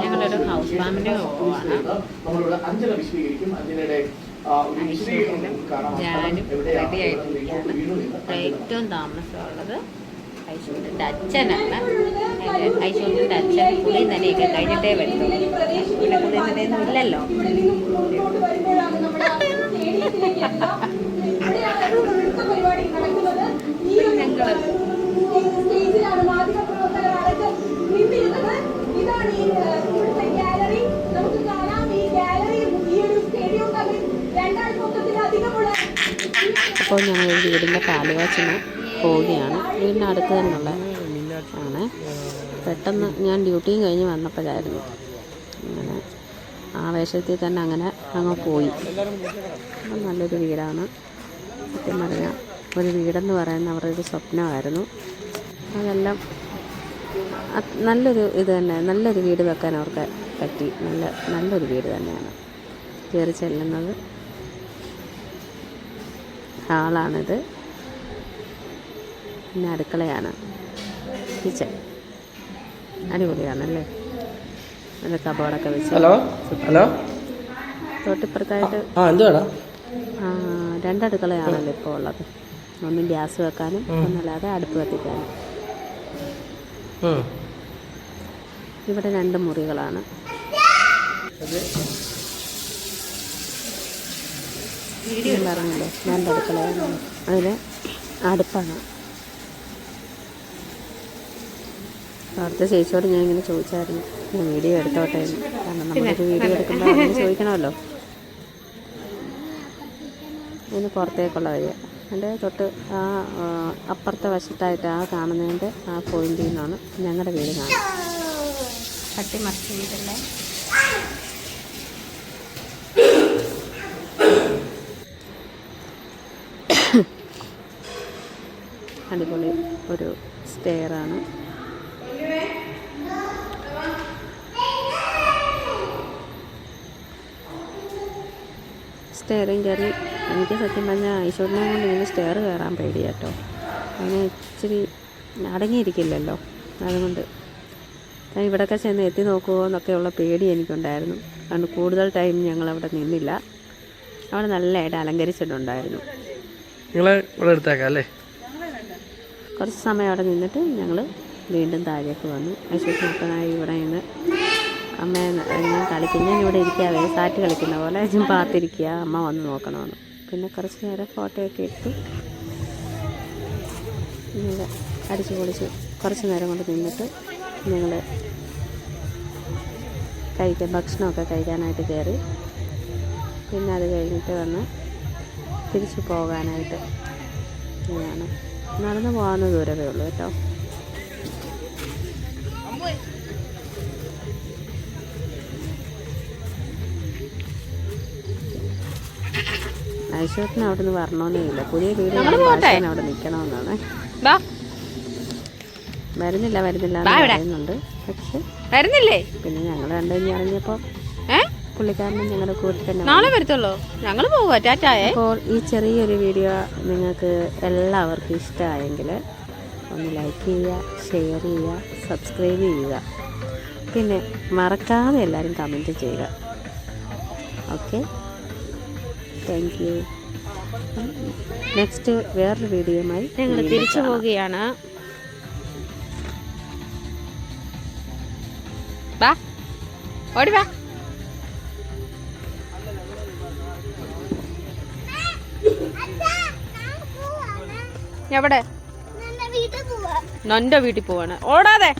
ഞങ്ങളൊരു ഹൗസ് വാമിൻ്റെ പോവാണ്. ഞാനും റെഡി ആയിട്ടിരിക്കുകയാണ്. ഏറ്റവും താമസമുള്ളത് ഐശ്വര്യൻ്റെ അച്ഛനാണ്. ഐശ്വര്യൻ്റെ അച്ഛൻ കുളി നനയൊക്കെ കഴിഞ്ഞിട്ടേ വരുന്നുള്ളൂ. ഇവിടെ കുളി നനയൊന്നും ഇല്ലല്ലോ. ഞങ്ങൾ അപ്പോൾ ഞങ്ങൾ വീടിൻ്റെ പാലുകാച്ചിന് പോവുകയാണ്. വീടിൻ്റെ അടുത്ത് തന്നെയുള്ള ആണ്. പെട്ടെന്ന് ഞാൻ ഡ്യൂട്ടിയും കഴിഞ്ഞ് വന്നപ്പോഴായിരുന്നു അങ്ങനെ ആവേശത്തിൽ തന്നെ അങ്ങനെ അങ്ങ് പോയി. അപ്പം നല്ലൊരു വീടാണ്. സത്യം പറഞ്ഞാൽ ഒരു വീടെന്ന് പറയുന്ന അവരുടെ ഒരു സ്വപ്നമായിരുന്നു. അതെല്ലാം നല്ലൊരു ഇത് തന്നെ, നല്ലൊരു വീട് വെക്കാൻ അവർക്ക് പറ്റി. നല്ലൊരു വീട് തന്നെയാണ്. കയറി ചെല്ലുന്നത് ഹാളാണിത്. പിന്നെ അടുക്കളയാണ്, കിച്ചൺ. അടിപൊളിയാണല്ലേ. നല്ല കബോർഡൊക്കെ വെച്ച്. തൊട്ടിപ്പുറത്തായിട്ട് 2 അടുക്കളയാണല്ലോ ഇപ്പോൾ ഉള്ളത്. ഒന്ന് ഗ്യാസ് വെക്കാനും ഒന്നല്ലാതെ അടുപ്പ് കത്തിക്കാനും. ഇവിടെ 2 മുറികളാണ്. പറഞ്ഞല്ലോ 2 അടുക്കളയാണ്. അതിൽ അടുപ്പാണ്. അവിടുത്തെ ചേച്ചിയോട് ഞാൻ ഇങ്ങനെ ചോദിച്ചായിരുന്നു, ഞാൻ വീഡിയോ എടുത്തോട്ടെ എന്ന്. കാരണം നമ്മളൊരു വീഡിയോ എടുക്കുമ്പോൾ അങ്ങനെ ചോദിക്കണമല്ലോ. ഇതിന് പുറത്തേക്കുള്ള വഴിയാണ്. എൻ്റെ തൊട്ട് ആ അപ്പുറത്തെ വശത്തായിട്ട് ആ കാണുന്നതിൻ്റെ ആ പോയിന്റിൽ നിന്നാണ് ഞങ്ങളുടെ വീട് കാണുന്നത്. തട്ടിമറിച്ച് വീടല്ലേ. അടിപൊളി ഒരു സ്റ്റെയറാണ്. സ്റ്റെയറിങ് കയറി എനിക്ക് സത്യം പറഞ്ഞാൽ ഐശ്വര്യനെ കൊണ്ട് ഇങ്ങനെ സ്റ്റെയർ കയറാൻ പേടിയാട്ടോ. അങ്ങനെ ഇച്ചിരി അടങ്ങിയിരിക്കില്ലല്ലോ. അതുകൊണ്ട് ഞാൻ ഇവിടെയൊക്കെ ചെന്ന് എത്തി നോക്കുമോ എന്നൊക്കെയുള്ള പേടി എനിക്കുണ്ടായിരുന്നു. അതുകൊണ്ട് കൂടുതൽ ടൈം ഞങ്ങളവിടെ നിന്നില്ല. അവിടെ നല്ലതായിട്ട് അലങ്കരിച്ചിട്ടുണ്ടായിരുന്നു. കുറച്ച് സമയം അവിടെ നിന്നിട്ട് ഞങ്ങൾ വീണ്ടും താഴേക്ക് വന്നു. ഐശ്വര്യനായി ഇവിടെ നിന്ന് അമ്മയെ ഞാൻ കളിക്കും, ഞാൻ ഇവിടെ ഇരിക്കാവേ സാറ്റ് കളിക്കുന്ന പോലെ പാത്തിരിക്കുക, അമ്മ വന്ന് നോക്കണമെന്ന്. പിന്നെ കുറച്ച് നേരം ഫോട്ടോയൊക്കെ എടുത്തു. ഞങ്ങൾ അടിച്ച് പൊളിച്ച് കുറച്ച് നേരം കൊണ്ട് നിന്നിട്ട് ഞങ്ങൾ ഭക്ഷണമൊക്കെ കഴിക്കാനായിട്ട് കയറി. പിന്നെ അത് കഴിഞ്ഞിട്ട് വന്ന് തിരിച്ചു പോകാനായിട്ട് ഇങ്ങനെയാണ്. നടന്നു പോകാവുന്ന ദൂരമേ ഉള്ളൂ കേട്ടോ. ഐശ്വര്യത്തിന് അവിടെ നിന്ന് വരണമെന്നേ ഇല്ല. പുതിയ വീട് അവിടെ നിൽക്കണമെന്നാണ്. വരുന്നില്ല പറയുന്നുണ്ട്. പക്ഷെ വരുന്നില്ലേ. പിന്നെ ഞങ്ങൾ രണ്ടും ഇറങ്ങിയപ്പോൾ പുള്ളിക്കാരനും ഞങ്ങളുടെ കൂട്ടി തന്നെ നാളെ വരത്തുള്ളൂ. ഞങ്ങൾ പോവുക ടാറ്റായേ. അപ്പോൾ ഈ ചെറിയൊരു വീഡിയോ നിങ്ങൾക്ക് എല്ലാവർക്കും ഇഷ്ടമായെങ്കിൽ ഒന്ന് ലൈക്ക് ചെയ്യുക, ഷെയർ ചെയ്യുക, സബ്സ്ക്രൈബ് ചെയ്യുക. പിന്നെ മറക്കാതെ എല്ലാവരും കമൻറ്റ് ചെയ്യുക. Okay, thank you. നെക്സ്റ്റ് വേറൊരു വീഡിയോയുമായി ഞങ്ങൾ തിരിച്ചു പോവുകയാണ്. വാ, ഓടി വാ. എവിടെ? നിന്റെ വീട്ടിൽ പോവാണ്. ഓടാതെ.